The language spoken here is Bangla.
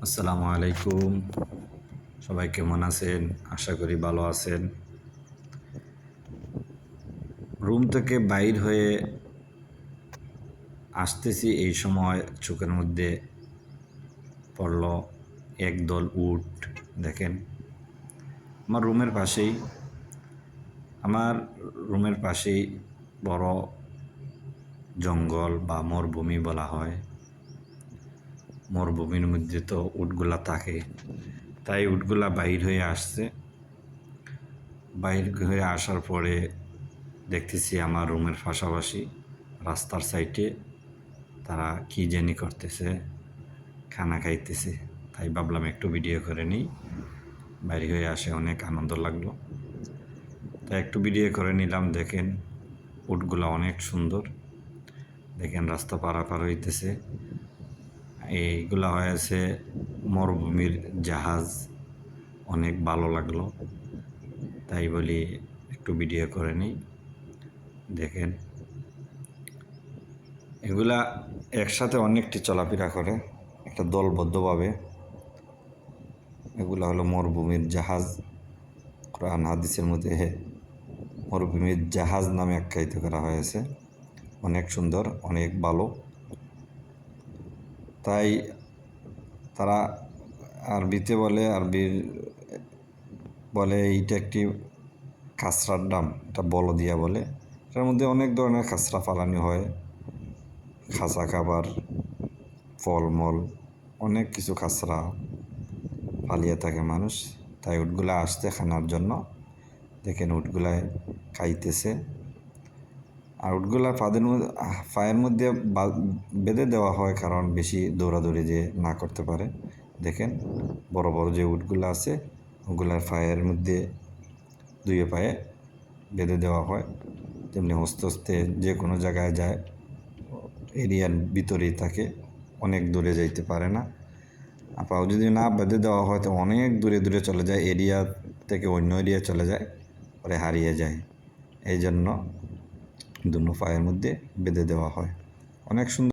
আসসালামু আলাইকুম। সবাই কেমন আছেন? আশা করি ভালো আছেন। রুম থেকে বাইর হয়ে আসতেছি, এই সময় চোখের মধ্যে পড়ল একদল উট। দেখেন, আমার রুমের পাশেই বড় জঙ্গল বা মরুভূমি বলা হয়। মরুভূমির মধ্যে তো উটগুলা থাকে, তাই উটগুলা বাইর হয়ে আসছে। বাইর হয়ে আসার পরে দেখতেছি আমার রুমের পাশাপাশি রাস্তার সাইডে তারা কি জানি করতেছে, খানা খাইতেছে। তাই ভাবলাম একটু ভিডিও করে নিই। বাইরে হয়ে আসে অনেক আনন্দ লাগলো, তাই একটু ভিডিও করে নিলাম। দেখেন, উটগুলা অনেক সুন্দর। দেখেন, রাস্তা পারাপার হইতেছে। এইগুলা হয়েছে মরুভূমির জাহাজ। অনেক ভালো লাগলো, তাই বলি একটু ভিডিও করে নিই। দেখেন, এগুলা একসাথে অনেকটি চলাফেরা করে একটা দলবদ্ধভাবে। এগুলা হলো মরুভূমির জাহাজ। কোরআন হাদিসের মধ্যে মরুভূমির জাহাজ নামে আখ্যায়িত করা হয়েছে। অনেক সুন্দর, অনেক ভালো। তাই তারা আরবির বলে এইটা একটি খাসরার ডাম, এটা বলদিয়া বলে। এটার মধ্যে অনেক ধরনের খাসরা ফালানি হয়, খাসা খাবার, ফলমল, অনেক কিছু খাসরা ফালিয়ে থাকে মানুষ। তাই উটগুলা আসছে খানার জন্য। দেখেন, উটগুলায় খাইতেছে। আর উটগুলা পায়ের মধ্যে বেঁধে দেওয়া হয়, কারণ বেশি দৌড়াদৌড়ি যে না করতে পারে। দেখেন, বড় বড় যে উটগুলা আছে ওগুলার পায়ের মধ্যে দুই পায়ে বেঁধে দেওয়া হয়, তেমনি হস্তে হস্তে যে কোনো জায়গায় যায়। এরিয়ার ভিতরেই থাকে, অনেক দূরে যাইতে পারে না। পাও যদি না বেঁধে দেওয়া হয় তো অনেক দূরে দূরে চলে যায়, এরিয়া থেকে অন্য এরিয়া চলে যায়, পরে হারিয়ে যায়। এই জন্য দুনো পায়ের মধ্যে বেঁধে দেওয়া হয়। অনেক সুন্দর।